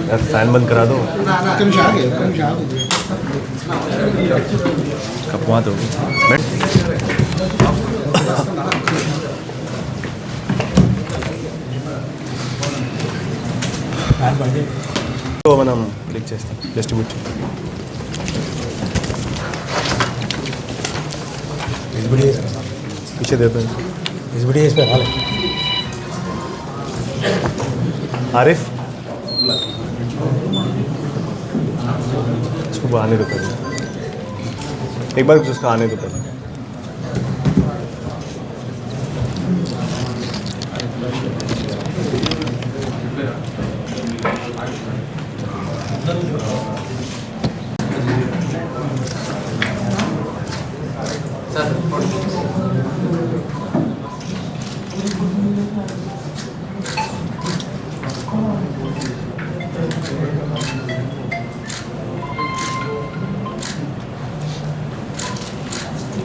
यार फैन बंद करा दो। कपवा दो। तो మనం క్లిక్ చేస్తాం డిస్ట్రిబ్యూట్ पीछे देते हैं इस पे हाल आरिफ इसको आने दो पहले, एक बार उसका आने दो पहले।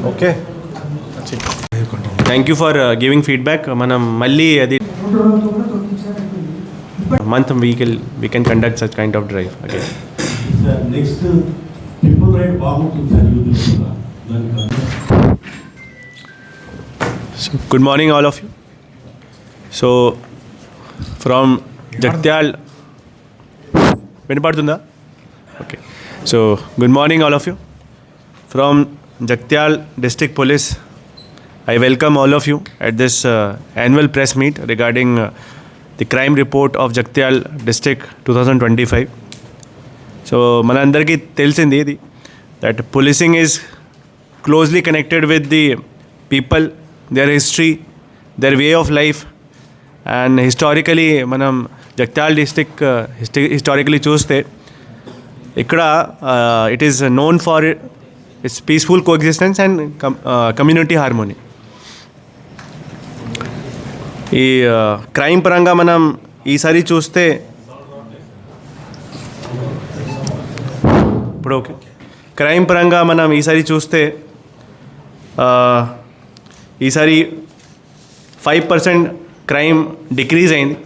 Okay thank you for giving feedback. మనం మళ్ళీ అది month we can conduct such kind of drive again. Next triple ride బాగుంటుంది సార్ యూత్ కూడా. So good morning all of you. So from Jagtial వినపడుతుందా? Okay. So good morning all of you. From Jagtial District Police, I welcome all of you at this annual press meet regarding the crime report of Jagtial District 2025. So, manandarki telisindi idi that policing is closely connected with the people, their history, their way of life, and historically manam Jagtial district historically chuste ikkada it is known for its peaceful coexistence and community harmony. ఈ crime పరంగా మనం ఈసారి చూస్తే ఇప్పుడు okay crime పరంగా మనం ఈసారి చూస్తే ఈసారి 5% క్రైమ్ డిక్రీజ్ అయింది.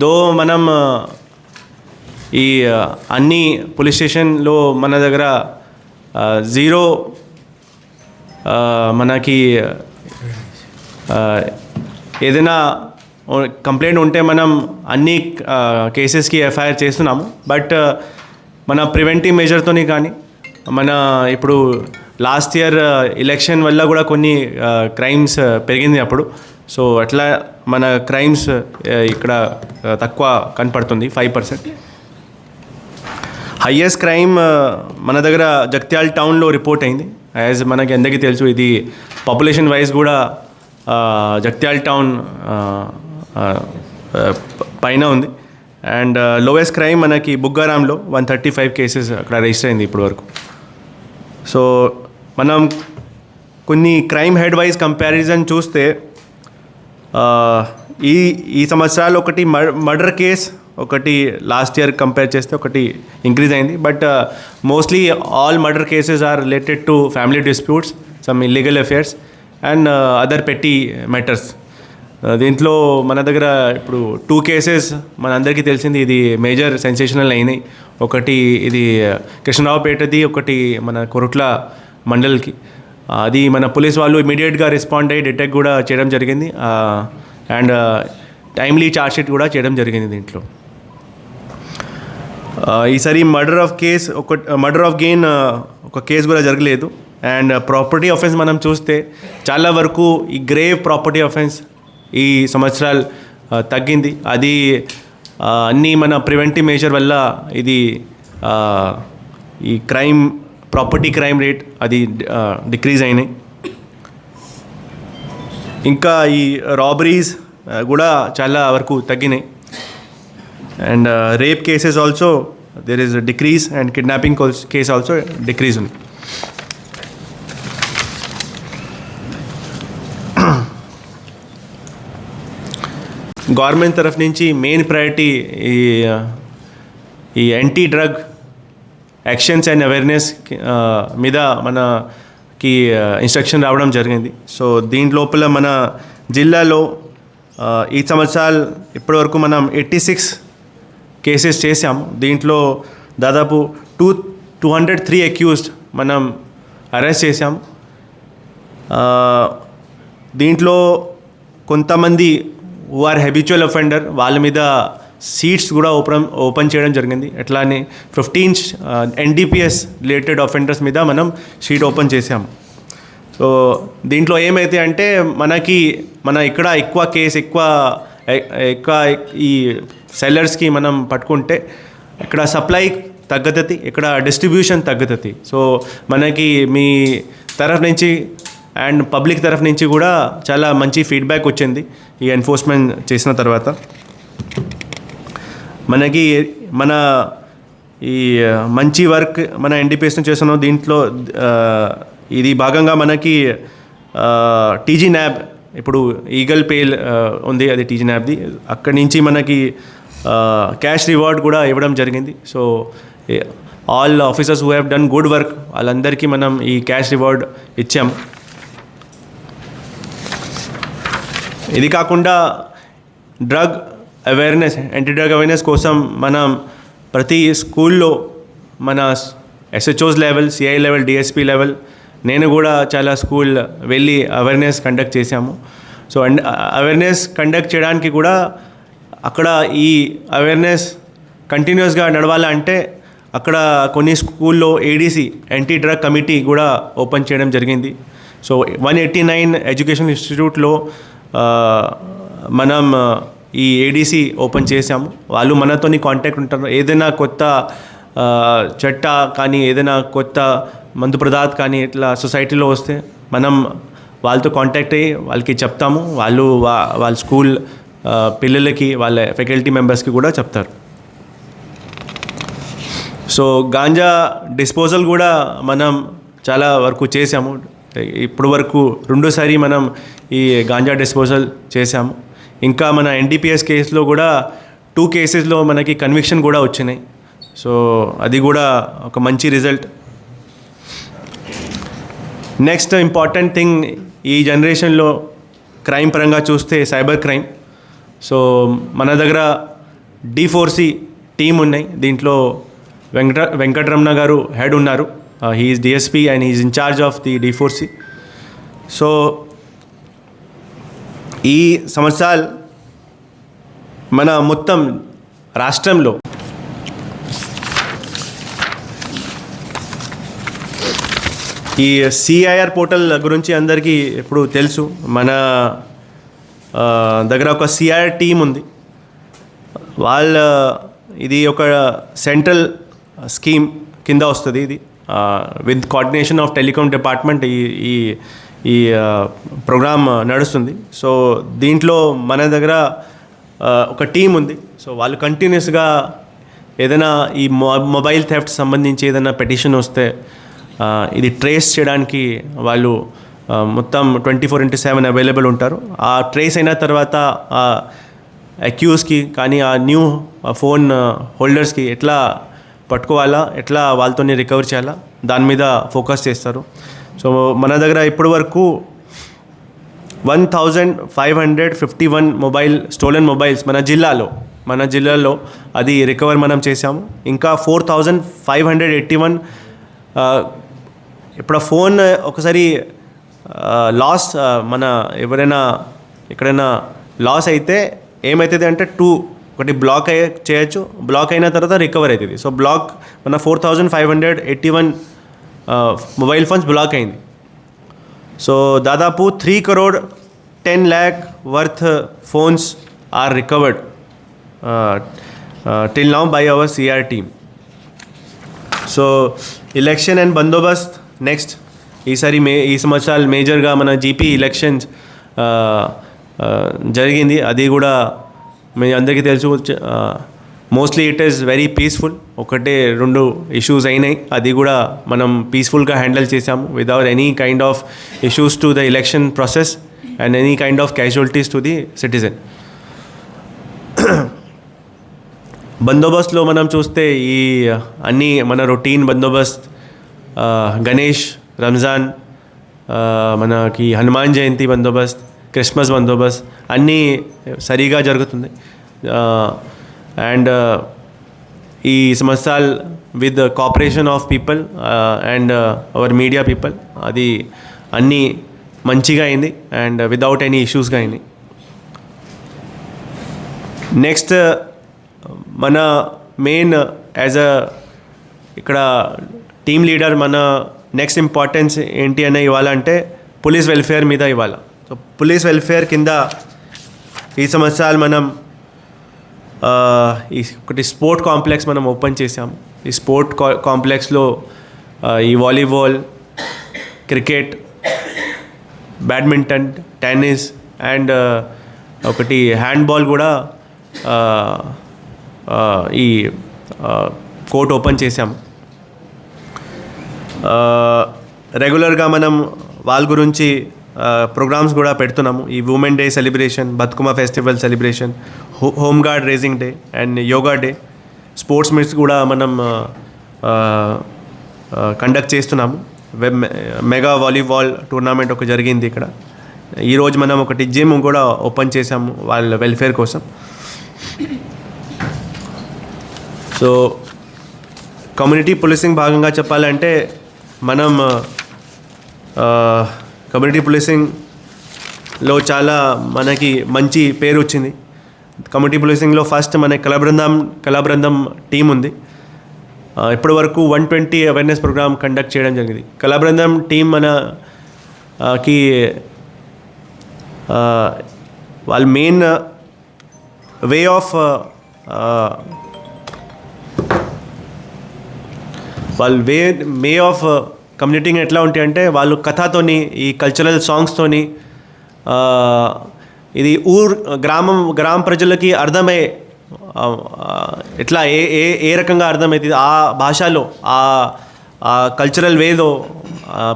దో మనం ఈ అన్ని పోలీస్ స్టేషన్లో మన దగ్గర జీరో మనకి ఏదైనా కంప్లైంట్ ఉంటే మనం అన్ని కేసెస్కి ఎఫ్ఐఆర్ చేస్తున్నాము. బట్ మన ప్రివెంటివ్ మెజర్తోని కానీ మన ఇప్పుడు లాస్ట్ ఇయర్ ఎలక్షన్ వల్ల కూడా కొన్ని క్రైమ్స్ పెరిగింది అప్పుడు. సో అట్లా మన క్రైమ్స్ ఇక్కడ తక్కువ కనపడుతుంది 5%. హయ్యెస్ట్ క్రైమ్ మన దగ్గర జగిత్యాల టౌన్లో రిపోర్ట్ అయింది. యాజ్ మనకి అందరికీ తెలుసు ఇది పాపులేషన్ వైజ్ కూడా జగిత్యాల టౌన్ పైన ఉంది. అండ్ లోయెస్ట్ క్రైమ్ మనకి బుగ్గారాంలో 135 కేసెస్ అక్కడ రిజిస్టర్ అయింది ఇప్పటి వరకు. సో మనం కొన్ని క్రైమ్ హెడ్ వైజ్ కంపారిజన్ చూస్తే ఈ సంవత్సరాలు ఒకటి మర్డర్ కేస్ ఒకటి లాస్ట్ ఇయర్ కంపేర్ చేస్తే ఒకటి ఇంక్రీజ్ అయింది. But mostly all murder cases are related to family disputes, some illegal affairs and other petty matters. దీంట్లో మన దగ్గర ఇప్పుడు 2 కేసెస్ మన అందరికీ తెలిసింది ఇది మేజర్ సెన్సేషనల్ అయినాయి. ఒకటి ఇది కృష్ణరావుపేటది, ఒకటి మన కొరుట్ల మండల్కి. అది మన పోలీస్ వాళ్ళు ఇమీడియట్గా రెస్పాండ్ అయ్యి డిటెక్ట్ కూడా చేయడం జరిగింది. అండ్ టైమ్లీ ఛార్జ్షీట్ కూడా చేయడం జరిగింది దీంట్లో. ఈసారి మర్డర్ ఆఫ్ గెయిన్ ఒక కేసు కూడా జరగలేదు. అండ్ ప్రాపర్టీ అఫెన్స్ మనం చూస్తే చాలా వరకు ఈ గ్రేవ్ ప్రాపర్టీ అఫెన్స్ ఈ సంవత్సరాలు తగ్గింది. అది అన్నీ మన ప్రివెంటివ్ మెజర్ వల్ల ఇది ఈ ప్రాపర్టీ క్రైమ్ రేట్ అది డిక్రీజ్ అయినాయి. ఇంకా ఈ రాబరీస్ కూడా చాలా వరకు తగ్గినాయి. And rape cases also there is decrease and kidnapping case also decrease ఉంది. గవర్నమెంట్ తరఫు నుంచి మెయిన్ ప్రయారిటీ ఈ anti drug actions and awareness మీద మనకి ఇన్స్ట్రక్షన్ రావడం జరిగింది. సో దీని లోపల మన జిల్లాలో ఈ సంవత్సరాలు ఇప్పటివరకు మనం 86 కేసెస్ చేశాము. దీంట్లో దాదాపు 203 అక్యూజ్డ్ మనం అరెస్ట్ చేశాము. దీంట్లో కొంతమంది హూ ఆర్ హ్యాబిచువల్ అఫెండర్ వాళ్ళ మీద సీట్స్ కూడా ఓపెన్ చేయడం జరిగింది. అట్లానే 15 NDPS రిలేటెడ్ అఫెండర్స్ మీద మనం షీట్ ఓపెన్ చేసాము. సో దీంట్లో ఏమైతే అంటే మన ఇక్కడ ఎక్కువ ఈ సెల్లర్స్కి మనం పట్టుకుంటే ఇక్కడ సప్లై తగ్గుతుంది, ఇక్కడ డిస్ట్రిబ్యూషన్ తగ్గుతుంది. సో మనకి మీ తరఫు నుంచి అండ్ పబ్లిక్ తరఫు నుంచి కూడా చాలా మంచి ఫీడ్బ్యాక్ వచ్చింది ఈ ఎన్ఫోర్స్మెంట్ చేసిన తర్వాత. మనకి ఈ మంచి వర్క్ మన NDPS చేస్తున్నాం. దీంట్లో ఇది భాగంగా మనకి TG NAB ఇప్పుడు ఈగల్ పేల్ ఉంది, అది TG NABది. అక్కడి నుంచి మనకి క్యాష్ రివార్డ్ కూడా ఇవ్వడం జరిగింది. So all officers who have done good work వాళ్ళందరికీ మనం ఈ క్యాష్ రివార్డ్ ఇచ్చాం. ఇది కాకుండా drug awareness, anti drug awareness కోసం మనం ప్రతి స్కూల్లో మన SHOs level, CI level, DSP level, నేను కూడా చాలా స్కూల్ వెళ్ళి అవేర్నెస్ కండక్ట్ చేశాము. సో అవేర్నెస్ కండక్ట్ చేయడానికి కూడా అక్కడ ఈ అవేర్నెస్ కంటిన్యూస్గా నడవాలంటే అక్కడ కొన్ని స్కూల్లో ADC యాంటీ డ్రగ్ కమిటీ కూడా ఓపెన్ చేయడం జరిగింది. సో 189 ఎడ్యుకేషన్ ఇన్స్టిట్యూట్లో మనం ఈ ADC ఓపెన్ చేసాము. వాళ్ళు మనతోని కాంటాక్ట్ ఉంటారు. ఏదైనా కొత్త చట్ట కానీ ఏదైనా కొత్త మందు పదార్థ కానీ ఇట్లా సొసైటీలో వస్తే మనం వాళ్ళతో కాంటాక్ట్ అయ్యి వాళ్ళకి చెప్తాము. వాళ్ళ స్కూల్ పిల్లలకి, వాళ్ళ ఫ్యాకల్టీ మెంబర్స్కి కూడా చెప్తారు. సో గాంజా డిస్పోజల్ కూడా మనం చాలా వరకు చేసాము. ఇప్పుడు వరకు 2సారి మనం ఈ గాంజా డిస్పోజల్ చేసాము. ఇంకా మన NDPS కేసులో కూడా 2 కేసెస్లో మనకి కన్విక్షన్ కూడా వచ్చినాయి. సో అది కూడా ఒక మంచి రిజల్ట్. నెక్స్ట్ ఇంపార్టెంట్ థింగ్ ఈ జనరేషన్లో క్రైమ్ పరంగా చూస్తే సైబర్ క్రైమ్. సో మన దగ్గర D4C టీమ్ ఉన్నాయి. దీంట్లో వెంకటరమణ గారు హెడ్ ఉన్నారు. He is DSP and he is in charge of the D4C. So ఈ సంవత్సరాలు మన మొత్తం రాష్ట్రంలో ఈ CIR పోర్టల్ గురించి అందరికీ ఇప్పుడు తెలుసు. మన దగ్గర ఒక CIR టీం ఉంది. ఇది ఒక సెంట్రల్ స్కీమ్ కింద వస్తుంది. ఇది with coordination of telecom department ఈ ప్రోగ్రామ్ నడుస్తుంది. సో దీంట్లో మన దగ్గర ఒక టీం ఉంది. సో వాళ్ళు కంటిన్యూస్గా ఏదైనా ఈ మొబైల్ థెఫ్ట్ సంబంధించి ఏదైనా పెటిషన్ వస్తే ఇది ట్రేస్ చేయడానికి వాళ్ళు మొత్తం 24/7 అవైలబుల్ ఉంటారు. ఆ ట్రేస్ అయిన తర్వాత అక్యూస్కి కానీ ఆ న్యూ ఫోన్ హోల్డర్స్కి ఎట్లా పట్టుకోవాలా, ఎట్లా వాళ్ళతో రికవర్ చేయాలా, దాని మీద ఫోకస్ చేస్తారు. సో మన దగ్గర ఇప్పటి వరకు 1551 స్టోలెన్ మొబైల్స్ మన జిల్లాలో అది రికవర్ మనం చేసాము. ఇంకా 4581 ఇప్పుడు ఆ ఫోన్ ఒకసారి లాస్ మన ఎవరైనా ఎక్కడైనా లాస్ అయితే ఏమవుతుంది అంటే ఒకటి బ్లాక్ చేయొచ్చు. బ్లాక్ అయిన తర్వాత రికవర్ అవుతుంది. సో బ్లాక్ మన 4581 మొబైల్ ఫోన్స్ బ్లాక్ అయింది. సో దాదాపు 3,10,00,000 worth phones are recovered till now by our CIR team. So election and బందోబస్త్ నెక్స్ట్ ఈ సంవత్సరాలు మేజర్గా మన GP ఎలక్షన్స్ జరిగింది. అది కూడా మీ అందరికీ తెలుసు. Mostly it is very peaceful. 1-2 issues అయినాయి, అది కూడా మనం పీస్ఫుల్గా హ్యాండిల్ చేసాము without any kind of issues to the election process and any kind of casualties to the citizen. బందోబస్తులో మనం చూస్తే ఈ అన్నీ మన రొటీన్ బందోబస్త్, గణేష్, రంజాన్, మనకి హనుమాన్ జయంతి బందోబస్త్, క్రిస్మస్ బందోబస్త్ అన్నీ సరిగా జరుగుతుంది. అండ్ ఈ సంవత్సరాలు with cooperation of people and hour media people అది అన్నీ మంచిగా అయింది అండ్ వితౌట్ ఎనీ ఇష్యూస్గా అయింది. నెక్స్ట్ మన మెయిన్ యాజ్ అ ఇక్కడ టీమ్ లీడర్ మన నెక్స్ట్ ఇంపార్టెన్స్ ఏంటి అని ఇవ్వాలంటే పోలీస్ వెల్ఫేర్ మీద ఇవ్వాలి. సో పోలీస్ వెల్ఫేర్ కింద ఈ సంవత్సరాలు మనం ఈ ఒకటి స్పోర్ట్ కాంప్లెక్స్ మనం ఓపెన్ చేసాము. ఈ స్పోర్ట్ కాంప్లెక్స్లో ఈ volleyball, cricket, badminton, tennis and ఒకటి హ్యాండ్బాల్ కూడా ఈ కోర్ట్ ఓపెన్ చేసాము. రెగ్యులర్గా మనం వాళ్ళ గురించి ప్రోగ్రామ్స్ కూడా పెడుతున్నాము. ఈ women day celebration, Bathukamma festival celebration, home guard raising day and yoga day, sports meets కూడా మనం కండక్ట్ చేస్తున్నాము. మెగా వాలీబాల్ టోర్నమెంట్ ఒక జరిగింది ఇక్కడ. ఈరోజు మనం ఒకటి జిమ్ కూడా ఓపెన్ చేసాము వాళ్ళ వెల్ఫేర్ కోసం. సో కమ్యూనిటీ పోలీసింగ్ భాగంగా చెప్పాలంటే మనం కమ్యూనిటీ పోలీసింగ్లో చాలా మనకి మంచి పేరు వచ్చింది. కమ్యూనిటీ పోలీసింగ్లో ఫస్ట్ మన కళాబృందం టీం ఉంది. ఇప్పటి వరకు 120 అవేర్నెస్ ప్రోగ్రామ్ కండక్ట్ చేయడం జరిగింది. కళాబృందం టీం మనకి వాళ్ళ మెయిన్ వే ఆఫ్ కమ్యూనిటీంగ్ ఎట్లా ఉంటాయి అంటే వాళ్ళు కథతోని, ఈ కల్చరల్ సాంగ్స్తోని ఇది గ్రామ ప్రజలకి అర్థమయ్యే ఎట్లా ఏ రకంగా అర్థమవుతుంది ఆ భాషలో ఆ కల్చరల్ వేలో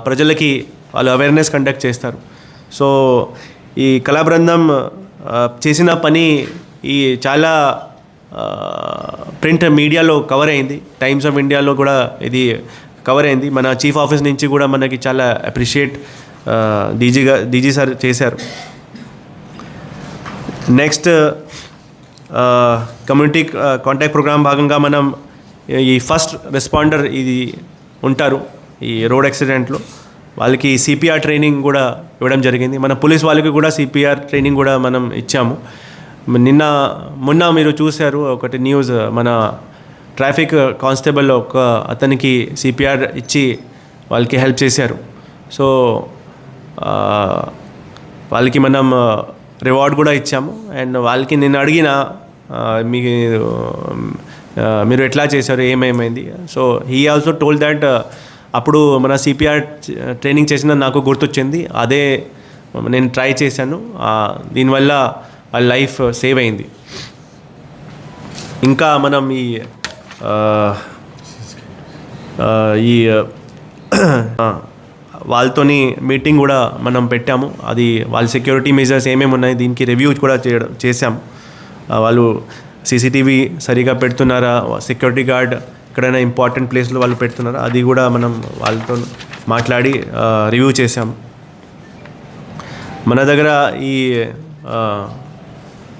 ప్రజలకి వాళ్ళు అవేర్నెస్ కండక్ట్ చేస్తారు. సో ఈ కళాబృందం చేసిన పని ఈ చాలా ప్రింట్ మీడియాలో కవర్ అయింది. టైమ్స్ ఆఫ్ ఇండియాలో కూడా ఇది కవర్ అయింది. మన చీఫ్ ఆఫీస్ నుంచి కూడా మనకి చాలా అప్రిషియేట్ డీజీ సార్ చేశారు. నెక్స్ట్ కమ్యూనిటీ కాంటాక్ట్ ప్రోగ్రామ్ భాగంగా మనం ఈ ఫస్ట్ రెస్పాండర్ ఇది ఉంటారు ఈ రోడ్ యాక్సిడెంట్లో, వాళ్ళకి సిపిఆర్ ట్రైనింగ్ కూడా ఇవ్వడం జరిగింది. మన పోలీస్ వాళ్ళకి కూడా సిపిఆర్ ట్రైనింగ్ కూడా మనం ఇచ్చాము. మొన్న మీరు చూశారు ఒకటి న్యూస్, మన ట్రాఫిక్ కానిస్టేబుల్ అతనికి సిపిఆర్ ఇచ్చి వాళ్ళకి హెల్ప్ చేశారు. సో వాళ్ళకి మనం రివార్డ్ కూడా ఇచ్చాము. అండ్ వాళ్ళకి నేను అడిగిన మీరు ఎట్లా చేశారు, ఏమైంది. So he also told that అప్పుడు మన సిపిఆర్ ట్రైనింగ్ చేసిన నాకు గుర్తొచ్చింది, అదే నేను ట్రై చేశాను, దీనివల్ల వాళ్ళ లైఫ్ సేవ్ అయింది. ఇంకా మనం వాళ్ళతోని మీటింగ్ కూడా మనం పెట్టాము. అది వాళ్ళ సెక్యూరిటీ మెజర్స్ ఏమేమి ఉన్నాయి దీనికి రివ్యూ కూడా చేసాము. వాళ్ళు సీసీటీవీ సరిగా పెడుతున్నారా, సెక్యూరిటీ గార్డ్ ఎక్కడైనా ఇంపార్టెంట్ ప్లేస్లో వాళ్ళు పెడుతున్నారా, అది కూడా మనం వాళ్ళతో మాట్లాడి రివ్యూ చేసాము. మన దగ్గర ఈ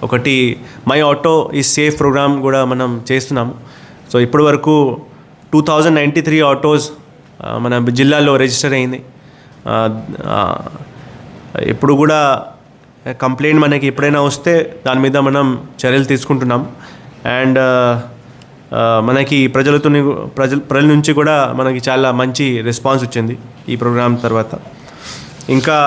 ఒకటి మై ఆటో ఈ సేఫ్ ప్రోగ్రామ్ కూడా మనం చేస్తున్నాము. సో ఇప్పటి వరకు 2093 ఆటోస్ మన జిల్లాలో రిజిస్టర్ అయింది. ఇప్పుడు కూడా కంప్లైంట్ మనకి ఎప్పుడైనా వస్తే దాని మీద మనం చర్యలు తీసుకుంటున్నాం. అండ్ మనకి ప్రజల నుంచి కూడా మనకి చాలా మంచి రెస్పాన్స్ వచ్చింది ఈ ప్రోగ్రామ్ తర్వాత. ఇంకా